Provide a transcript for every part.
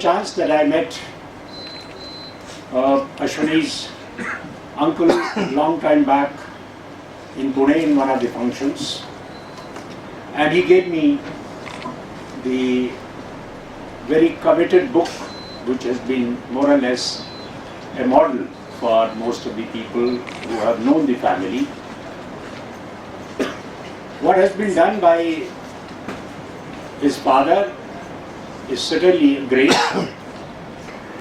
chance that I met Ashwini's uncle long time back in Pune in one of the functions, and he gave me the very coveted book which has been more or less a model for most of the people who have known the family. What has been done by his father is certainly great.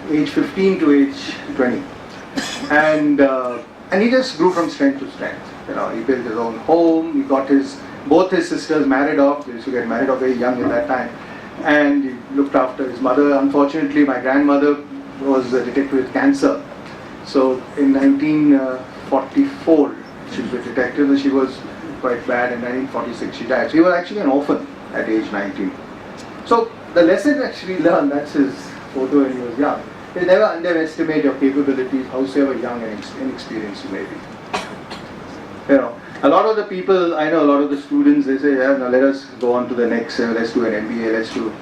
Age 15 to age 20, and he just grew from strength to strength. You know, he built his own home. He got both his sisters married off. They used to get married off very young at that time, and he looked after his mother. Unfortunately, my grandmother was detected with cancer. So in 1944 she was detected, and she was quite bad. In 1946 she died. So he was actually an orphan at age 19. So the lesson actually learned, that's his photo when he was young, is never underestimate your capabilities, howsoever young and inexperienced you may be. You know, a lot of the people, I know a lot of the students, they say, yeah, now let us go on to the next, let's do an MBA, let's do a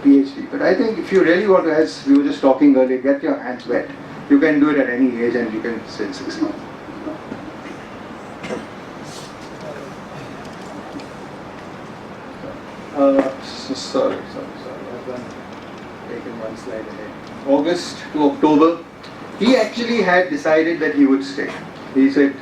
PhD. But I think if you really want to, as we were just talking earlier, get your hands wet, you can do it at any age and you can still succeed. Sorry, I've taken one slide ahead. August to October, he actually had decided that he would stay. He said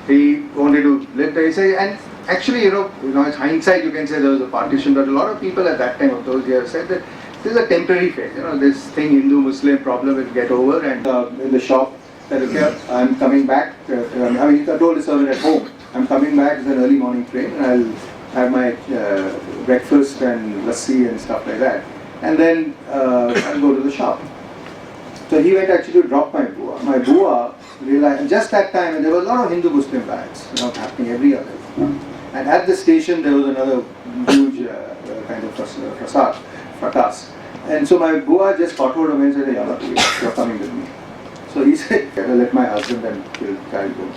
he wanted to live there. He said, and actually, you know, it's hindsight, you can say there was a partition, but a lot of people at that time of those years said that this is a temporary phase. You know, this thing, Hindu-Muslim problem will get over. And in the shop, said, okay, I'm coming back. I told the servant at home, I'm coming back. It's an early morning train, and I'll have my breakfast and lassi and stuff like that, and then I'll go to the shop. So he went actually to drop my bua. My bua realized, just that time, and there were a lot of Hindu-Muslim riots, happening every other. And at the station there was another huge kind of fracas. And so my bua just caught hold of me and said, hey, you're coming with me. So he said, I'll let my husband and child go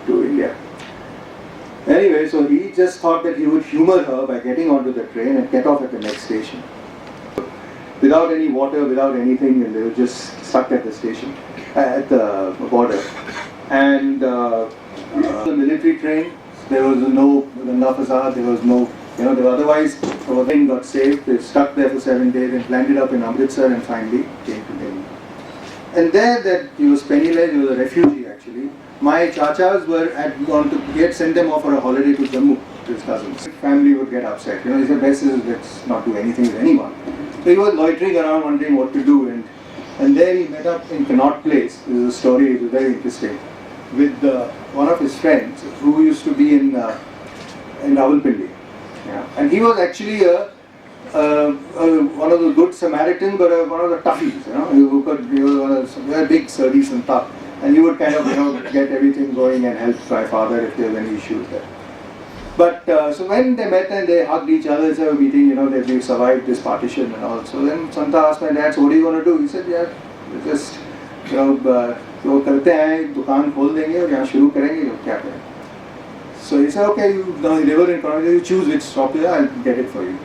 to India. Anyway, so he just thought that he would humor her by getting onto the train and get off at the next station. Without any water, without anything, and they were just stuck at the station, at the border. And the military train, there was no Ganga Fasad, there was no, otherwise the train got saved. They stuck there for 7 days and landed up in Amritsar and finally came to Delhi. And there, he was penniless, he was a refugee actually. My chachas he had sent them off for a holiday to Jammu, to his cousins. Family would get upset. He said, best is let's not do anything with anyone. So he was loitering around wondering what to do, and there he met up in Connaught Place. This is a story, it was very interesting, with one of his friends who used to be in Rawalpindi. Yeah. And he was actually one of the good Samaritans, but one of the toughies, he was one of the big sardis and tough. And he would kind of, get everything going and help my father if there were any issues there. But so when they met and they hugged each other, they were meeting, that they've survived this partition and all. So then Santa asked my dad, so what are you going to do? He said, yeah, just, वो करते हैं, दुकान खोल देंगे और यहाँ शुरू करेंगे, क्या करें? So he said, okay, you live in Kannauj, you choose which shop, I'll get it for you.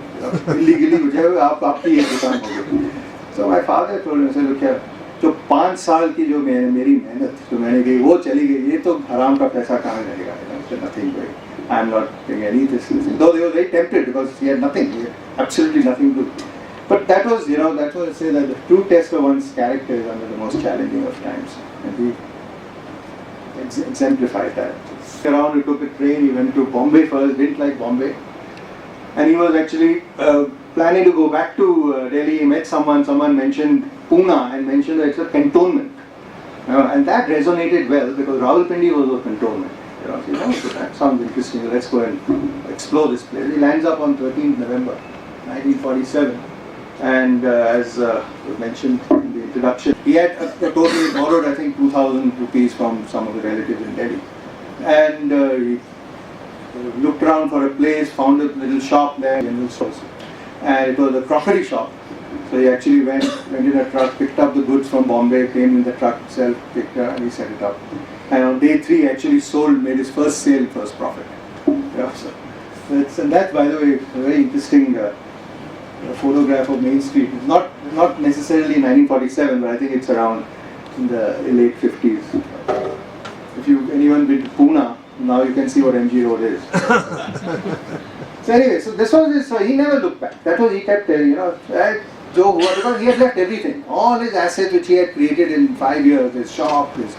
Illegally, आपकी एक दुकान होगी. So my father told him, said, look, जो 5 साल की जो मेरी मेहनत जो मैंने की वो चली गई, ये तो हराम का पैसा कहाँ जाएगा? Nothing going. I am not doing any this. Though they were very tempted because he had nothing, he had absolutely nothing to do. But that was, that's what I say, that the true test of one's character is under the most challenging of times, and he exemplified that. Around, he took a train, he went to Bombay first, didn't like Bombay, and he was actually planning to go back to Delhi. He met someone mentioned Pune and mentioned that it's a cantonment, and that resonated well because Rawalpindi was a cantonment. So that sounds interesting, let's go and explore this place. He lands up on 13th November 1947, and as was mentioned in the introduction, he had totally borrowed, I think, 2,000 rupees from some of the relatives in Delhi, and he looked around for a place, found a little shop there, and it was a crockery shop. So he actually went in a truck, picked up the goods from Bombay, came in the truck itself, picked it up, and he set it up. And on day 3, actually made his first sale, first profit. And that's, by the way, a very interesting a photograph of Main Street. It's not necessarily 1947, but I think it's around in the late 50s. If anyone been to Pune, now you can see what MG Road is. So anyway, so this was his, so he never looked back. That was, he kept telling, Joe, because he had left everything, all his assets which he had created in 5 years, his shop, his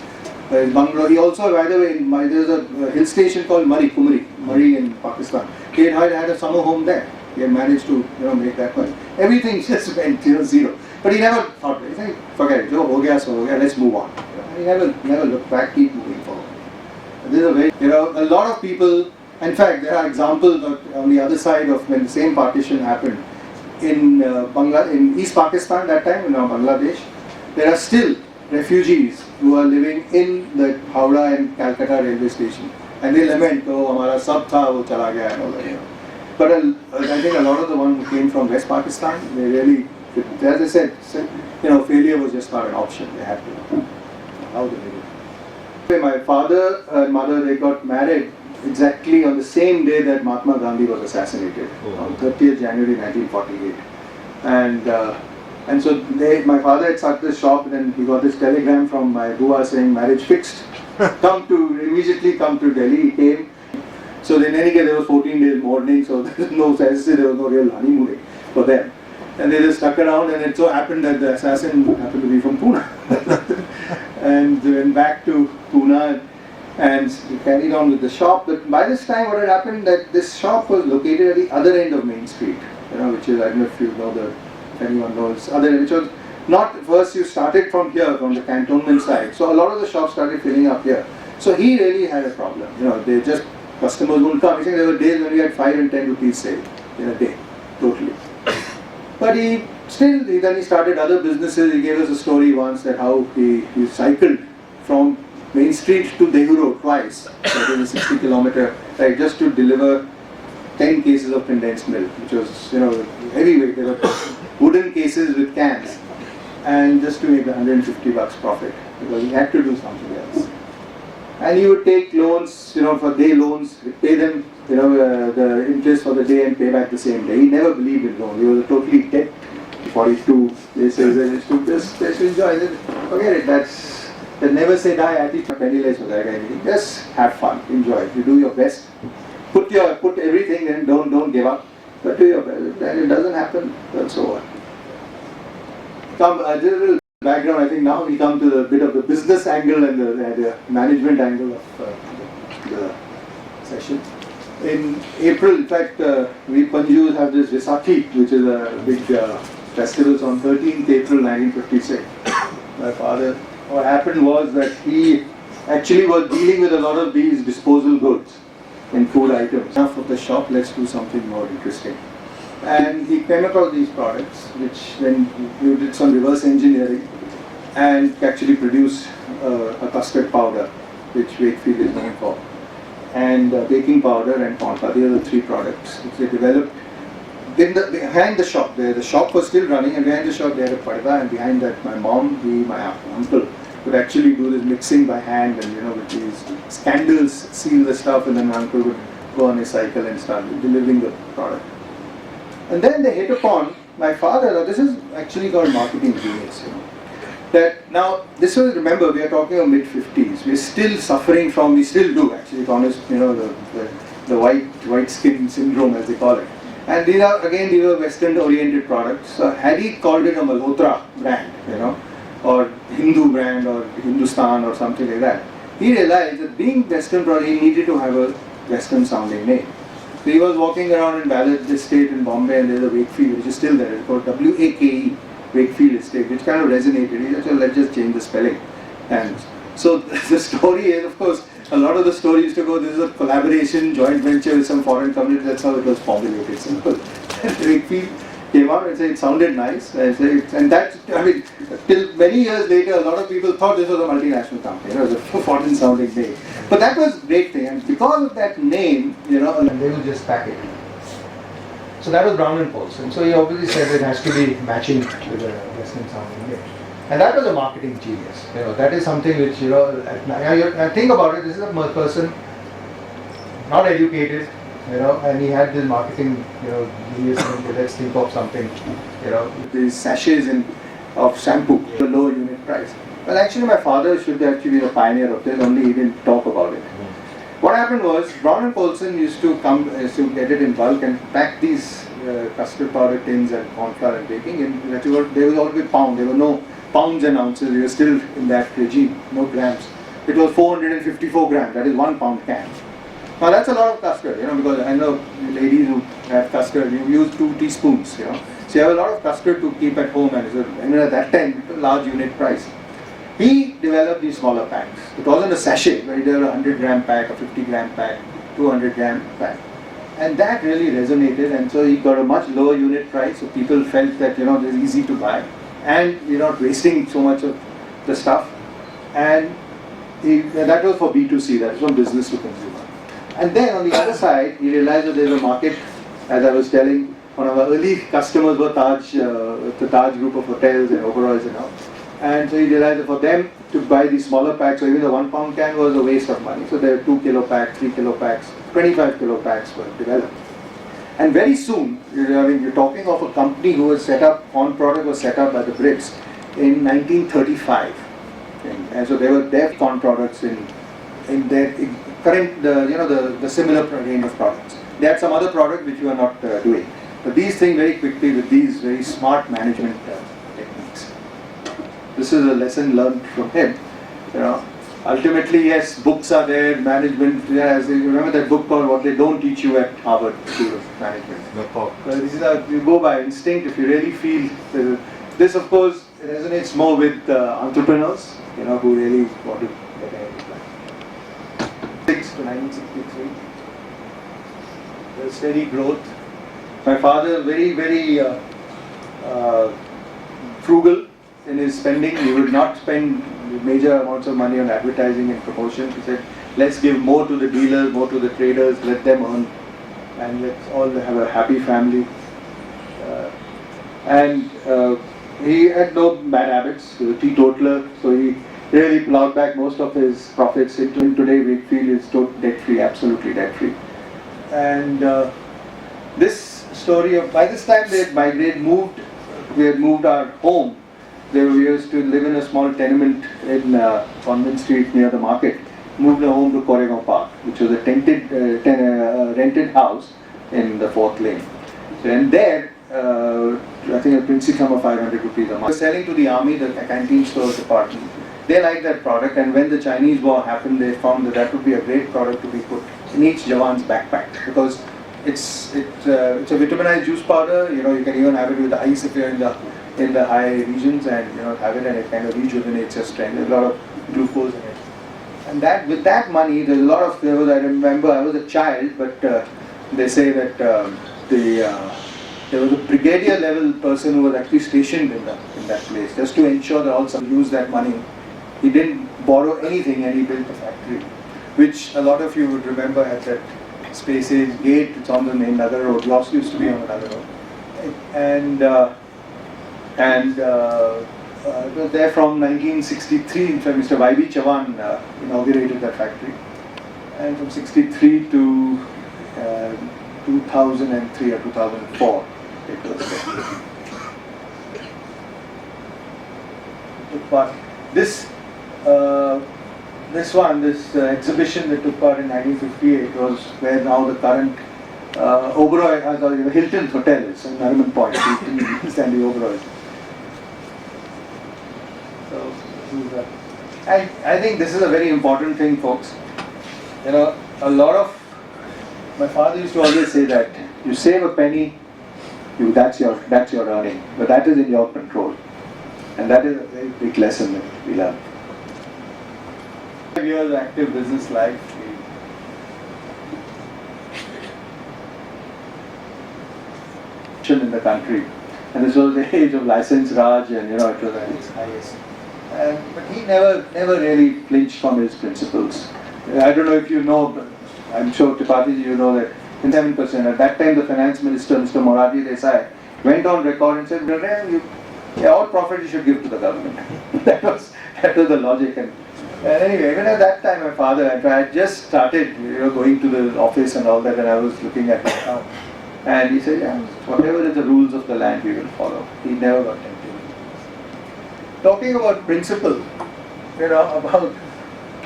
bungalow. He also, by the way, there's a hill station called Murree in Pakistan. He had a summer home there. He had managed to, make that much. Everything just went, zero. But he never thought, he said, forget it, Joe, ho gaya, so ho gaya, let's move on. He never looked back, keep moving forward. This is a very, a lot of people. In fact, there are examples on the other side of when the same partition happened in in East Pakistan that time, Bangladesh. There are still refugees who are living in the Howrah and Calcutta railway station, and they lament, "Oh, हमारा सब था, वो चला गया," and all that. But I think a lot of the ones who came from West Pakistan, they really, as I said, failure was just not an option. They had to. How did they do? My father and mother, they got married exactly on the same day that Mahatma Gandhi was assassinated, on 30th January 1948. And so my father had started the shop, and then he got this telegram from my Bua saying marriage fixed. Immediately come to Delhi. He came. So in any case there was 14 days mourning, so there was no real honeymooning for them. And they just stuck around, and it so happened that the assassin happened to be from Pune. And they went back to Pune and carried on with the shop. But by this time what had happened, that this shop was located at the other end of Main Street, which is, I don't know if you know if anyone knows, which was not, first you started from here, from the cantonment side. So a lot of the shops started filling up here. So he really had a problem. Customers wouldn't come. He said there were days when we had 5 and 10 rupees sale in a day, totally. But then he started other businesses. He gave us a story once that how he cycled from Main Street to Dehu Road twice, that is a 60 kilometer, just to deliver 10 cases of condensed milk, which was, heavyweight. They were wooden cases with cans, and just to make the $150 profit, because he had to do something else. And he would take loans, for day loans, pay them, the interest for the day and pay back the same day. He never believed in loans. He was a totally debt 42. They say just enjoy it. Forget it. That never say die attitude. Penniless ho jayega anything. Just have fun, enjoy it. You do your best. Put everything in. Don't give up. But do your best. And it doesn't happen, that's over. This is background. I think now we come to the bit of the business angle and the management angle of the session. In April, in fact, we Panjus have this Vaisakhi, which is a big festival on 13th April 1956. My father, what happened was that he actually was dealing with a lot of these disposal goods and food items. Enough of the shop, let's do something more interesting. And he came across these products, which then you did some reverse engineering and actually produced a custard powder, which Wakefield is known for, and baking powder and Ponta. These are the 3 products which they developed. Behind the shop, the shop was still running, and behind the shop they had a parda, and behind that my mom, my uncle would actually do this mixing by hand, and with these candles seal the stuff, and then my uncle would go on his cycle and start delivering the product. And then they hit upon my father. This is actually called marketing genius. That now, this was, remember, we are talking of mid-50s. We're still suffering from, we still do actually, the white skin syndrome, as they call it. And these are Western oriented products. Had he called it a Malhotra brand, or Hindu brand, or Hindustan, or something like that, he realized that being Western product, he needed to have a Western sounding name. So he was walking around in Ballard Estate in Bombay, and there's a Wakefield, which is still there. It's called WAKE, Wakefield Estate, which kind of resonated. He said, let's just change the spelling. And so the story is, of course, a lot of the story used to go, this is a collaboration, joint venture with some foreign company. That's how it was formulated. Simple. And Wakefield came out and said it sounded nice. And that, till many years later, a lot of people thought this was a multinational company. It was a foreign sounding name. But that was a great thing. And because of that name, and they will just pack it. So that was Brown and Paulson. So he obviously said it has to be matching with the Western sounding name. And that was a marketing genius. That is something which, think about it, this is a person, not educated, and he had this marketing, genius, let's think of something, these sachets of shampoo, the low unit price. Well, actually, my father should actually be the pioneer of this, only he didn't talk about it. What happened was, Brown and Polson used to get it in bulk and pack these custard powder tins and corn flour and baking, and they would all be pound. There were no pounds and ounces. We were still in that regime, no grams. It was 454 grams. That is 1 pound can. Now that's a lot of custard, because I know ladies who have custard, you use 2 teaspoons, So you have a lot of custard to keep at home, and at that time, it was a large unit price. He developed these smaller packs. It wasn't a sachet, where there were a 100 gram pack, a 50 gram pack, 200 gram pack. And that really resonated, and so he got a much lower unit price, so people felt that, it's easy to buy, and you're not wasting so much of the stuff. And that was for B2C, that was from business to consumer. And then on the other side, he realized that there's a market, as I was telling, one of our early customers were the Taj group of hotels and Oberoi's and all. And so he realized that for them to buy these smaller packs, or even the 1 pound can, was a waste of money. So there are 2 kilo packs, 3 kilo packs, 25 kilo packs were developed. And very soon, you're talking of a company who was set up, Corn Product was set up by the Brits in 1935. And so there were their corn products in their current, the similar range of products. They had some other product which we are not doing. But these things very quickly with these very smart management techniques. This is a lesson learned from him. Ultimately, yes, books are there, management. Yes, you remember that book called What They Don't Teach You at Harvard School of Management. Well, you go by instinct. If you really feel this, of course, resonates more with entrepreneurs, who really want to get ahead of life. 6 to 1963, the steady growth. My father, very, very frugal in his spending. He would not spend major amounts of money on advertising and promotion. He said, let's give more to the dealers, more to the traders, let them earn, and let's all have a happy family. He had no bad habits. He was a teetotaler, so he really plowed back most of his profits into him. Today we feel is debt-free, absolutely debt-free. And this story of, by this time we had moved our home. We used to live in a small tenement in Convent Street near the market. Moved our home to Koregaon Park, which was a rented house in the 4th lane. So, and there, I think a princely sum of 500 rupees a month. Selling to the army, the canteen store department. They liked that product, and when the Chinese war happened, they found that would be a great product to be put in each Jawan's backpack, because it's a vitaminized juice powder. You can even have it with ice if you're in the high regions, and have it, and it kind of rejuvenates your strength. There's a lot of glucose in it, and that with that money, there's a lot of flavors. I remember I was a child, but they say that there was a brigadier level person who was actually stationed in that place just to ensure that all some use that money. He didn't borrow anything, and he built a factory, which a lot of you would remember had that Space Age gate. It's on the main Nagar Road. Lost used to be on the Nagar Road, and it was there from 1963. In fact, Mr. Y.B. Chavan inaugurated that factory, and from 63 to 2003 or 2004, it was there. But this exhibition that took part in 1958 was where now the current Oberoi, Hilton Hotel is in Nariman Point, Stanley Oberoi. So, I think this is a very important thing, folks. A lot of, my father used to always say that you save a penny, that's your earning, but that is in your control. And that is a very big lesson that we learn. 5 years active business life. In the country, and this was the age of license Raj, and it was at its highest. But he never really flinched from his principles. I don't know if you know, but I'm sure Tripathi, you know that in 7%. At that time, the finance minister, Mr. Morarji Desai, went on record and said, all profit you should give to the government. that was the logic. And And anyway, even at that time, my father, I had just started, going to the office and all that, and I was looking at his account. And he said, yeah, whatever is the rules of the land, we will follow. He never got tempted. Talking about principle, about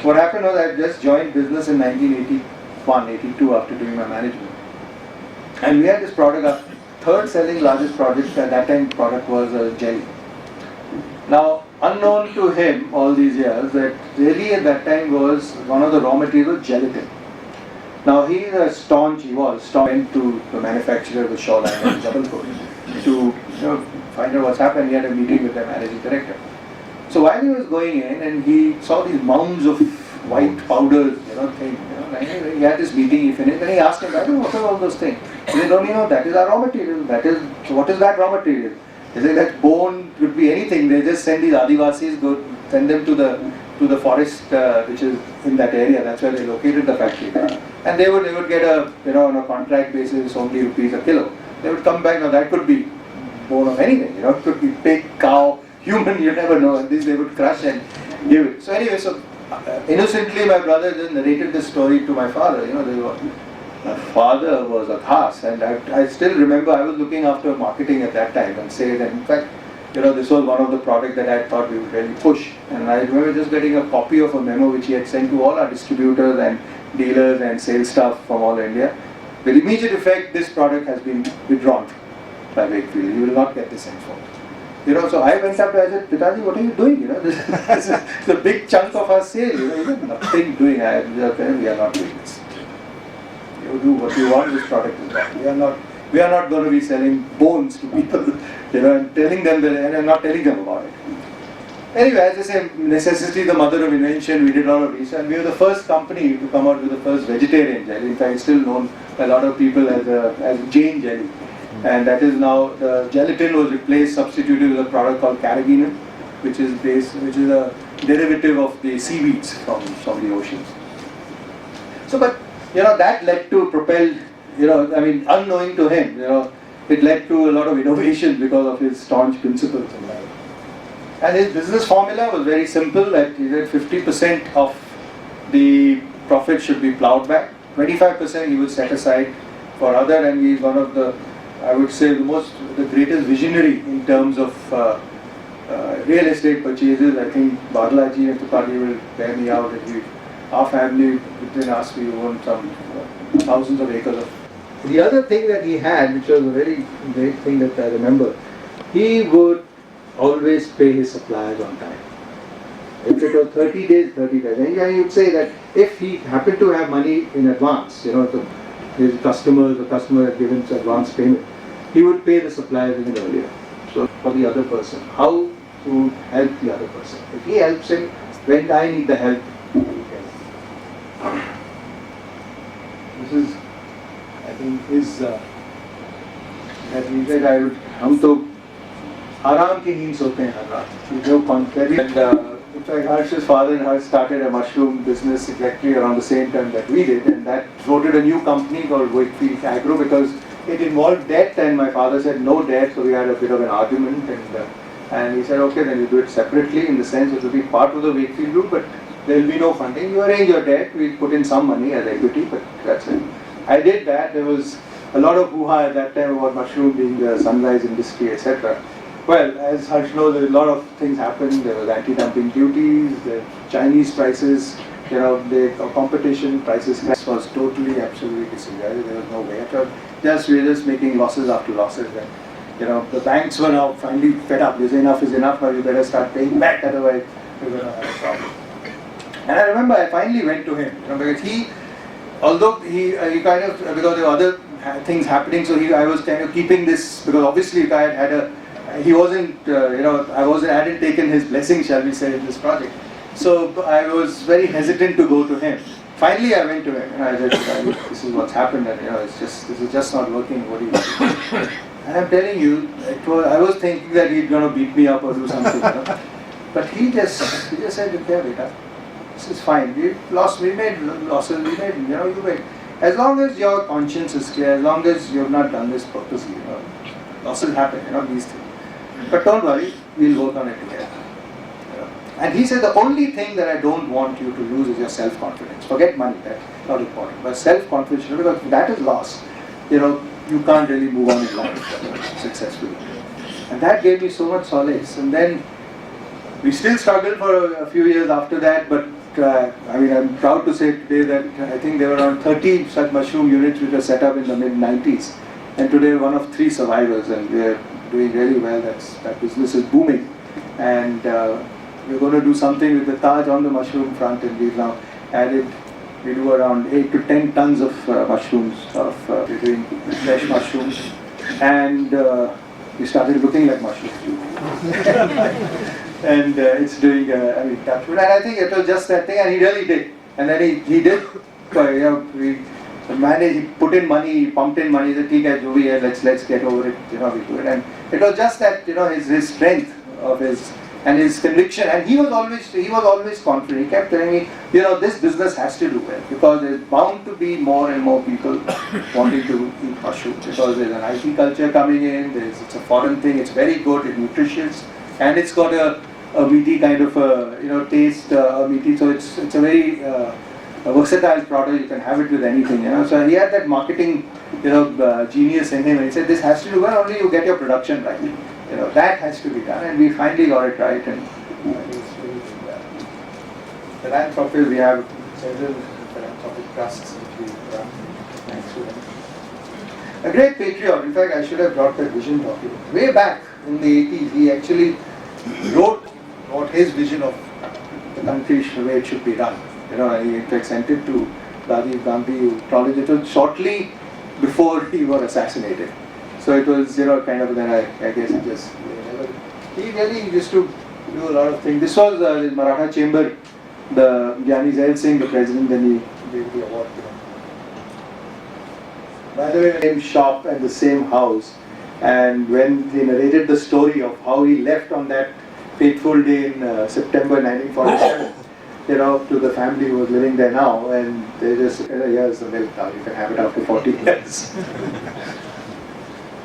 what happened was I just joined business in 1981, 82 after doing my management. And we had this product, our third selling largest product at that time product was a jelly. Now, unknown to him all these years, that jelly at that time was one of the raw materials, gelatin. Now, he was staunch went to the manufacturer with Shoreline and Double Coat to find out what's happened. He had a meeting with the managing director. So while he was going in and he saw these mounds of white powders, he had this meeting, he finished, and he asked him, what are all those things? He said, that is our raw material. So what is that raw material? He said, that bone could be anything. They just send these Adivasis, send them to the forest which is in that area. That's where they located the factory. And they would get on a contract basis, so many rupees a kilo. They would come back. Now that could be bone of anything. It could be pig, cow, human. You never know. And this they would crush and give it. So anyway, innocently my brother just narrated this story to my father. My father was aghast, and I still remember I was looking after marketing at that time and said, and in fact, this was one of the products that I thought we would really push. And I remember just getting a copy of a memo which he had sent to all our distributors and dealers and sales staff from all India. With immediate effect, this product has been withdrawn by Wakefield. You will not get this info. So I went up to him and said, Pitaji, what are you doing? This is a big chunk of our sale. Nothing doing. We are not doing this. You do what you want, this product is wrong. We are not going to be selling bones to people, and telling them that, and not telling them about it. Anyway, as I say, necessity the mother of invention. We did a lot of research, and we were the first company to come out with the first vegetarian jelly. In fact, it's still known by a lot of people as Jain jelly. And that is now, the gelatin was replaced, substituted with a product called carrageenan, which is a derivative of the seaweeds from the oceans. So, but that led to propelled, unknowing to him, it led to a lot of innovation because of his staunch principles in life. And his business formula was very simple, that he said 50% of the profit should be plowed back, 25% he would set aside for other, and he is one of the, I would say, the greatest visionary in terms of real estate purchases. I think Badlaji and Tupali will bear me out. Our family, between us, we own some thousands of acres of. The other thing that he had, which was a very great thing that I remember, he would always pay his suppliers on time. If it was 30 days, 30 days. And he would say that if he happened to have money in advance, his the customer had given his advance payment, he would pay the suppliers even earlier. So for the other person, how to help the other person. If he helps him, when I need the help, he can. This is, I think, his, that he said, हम तो आराम की नींद सोते हैं हर रात. No contrary. And in fact, Harsh's father and Harsh started a mushroom business exactly around the same time that we did, and that floated a new company called Wakefield Agro because it involved debt, and my father said no debt, so we had a bit of an argument, and he said, okay, then you do it separately, in the sense it will be part of the Wakefield group, but there will be no funding. You arrange your debt, we put in some money as equity, but that's it. I did that. There was a lot of hoo-ha at that time about mushroom being the sunrise industry, etc. Well, as Harsh knows, a lot of things happened. There was anti-dumping duties, the Chinese prices, the competition prices was totally, absolutely disregarded. There was no way. We were just making losses after losses. And, the banks were now finally fed up. They say enough is enough, now you better start paying back, otherwise we're going to have a problem. And I remember I finally went to him, because although he kind of, because there were other things happening, so I was kind of keeping this, because obviously I had he wasn't, I hadn't taken his blessing, shall we say, in this project. So I was very hesitant to go to him. Finally I went to him and I said, this is what's happened, and this is just not working, what do you do? And I'm telling you, I was thinking that he's going to beat me up or do something, But he just said, okay, beta, this is fine, we made losses, you made. As long as your conscience is clear, as long as you have not done this purposely, losses happen, these things. But don't worry, we'll work on it together. And he said, the only thing that I don't want you to lose is your self-confidence. Forget money, that's not important. But self-confidence, because if that is lost, you can't really move on in life successfully. And that gave me so much solace. And then we still struggled for a few years after that, but I'm proud to say today that I think there were around 30 such mushroom units which were set up in the mid-90s. And today we're one of 3 survivors, and we're doing really well. That business is booming. And we're going to do something with the Taj on the mushroom front, and we've now added, we do around 8 to 10 tons of mushrooms, we're doing fresh mushrooms. And we started looking like mushrooms too. And it's doing, touch wood. And I think it was just that thing, and he really did. And then he did, we managed, he put in money, he pumped in money, he said, "Okay, jo bhi hai, let's get over it, we do it." And it was just that, his strength of his, and his conviction, and he was always confident. He kept telling me, this business has to do well, because there's bound to be more and more people wanting to eat mushrooms, because there's an IT culture coming in, it's a foreign thing, it's very good, it's nutritious, and it's got a meaty kind of taste, meaty, so it's a very a versatile product. You can have it with anything, So he had that marketing, genius in him, and he said, this has to do well, only you get your production right. That has to be done, and we finally got it right. And philanthropy, we have several philanthropic trusts which we run. Thanks to them. A great patriot. In fact, I should have brought that vision document. Way back in the 80s, he actually wrote what his vision of the country, the way it should be run. And he in fact sent it to Rajiv Gandhi, who acknowledged it shortly before he was assassinated. So it was, kind of, then I guess it just, he really used to do a lot of things. This was the Maratha chamber, the Gyani Zail Singh, the president, then he gave the award. By the way, the same shop and the same house, and when they narrated the story of how he left on that fateful day in September 1947, to the family who was living there now, and they just, here's the milk now, you can have it after 40 years.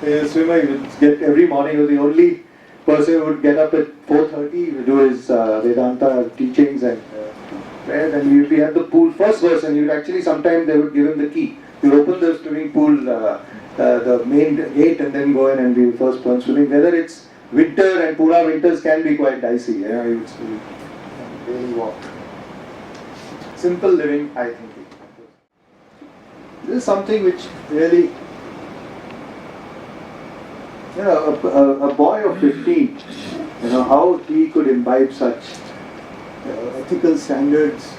The swimmer, he would get every morning, he was the only person who would get up at 4:30, he would do his Vedanta teachings, and then we had the pool first person, he would actually, sometimes they would give him the key. He would open the swimming pool, the main gate, and then go in and be the first person swimming. Whether it's winter, and Pune winters can be quite dicey, he would swim, really walk. Simple living, I think. This is something which really, a boy of 15, how he could imbibe such ethical standards.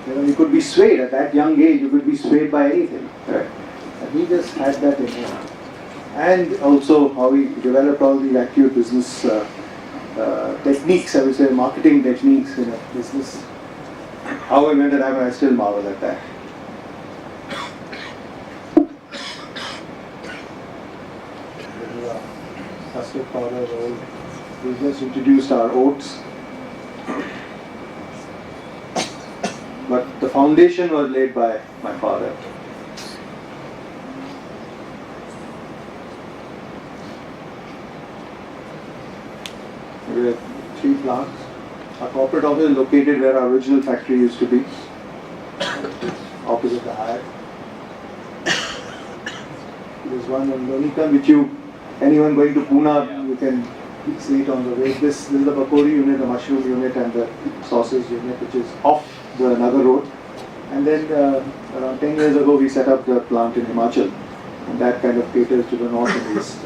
You could be swayed at that young age, you could be swayed by anything. Right? And he just had that in him. And also how he developed all the acute business techniques, I would say, marketing techniques in a business. How I made it happen, I still marvel at that. Custard powder roll. We just introduced our oats. But the foundation was laid by my father. We have 3 plants. Our corporate office is located where our original factory used to be, opposite the Hyatt. There's one in Lonikand which anyone going to Pune, you can see it on the way. This is the Pakori unit, the mushroom unit, and the sausage unit, which is off the Nagar road. And then around 10 years ago we set up the plant in Himachal, and that kind of caters to the north and east.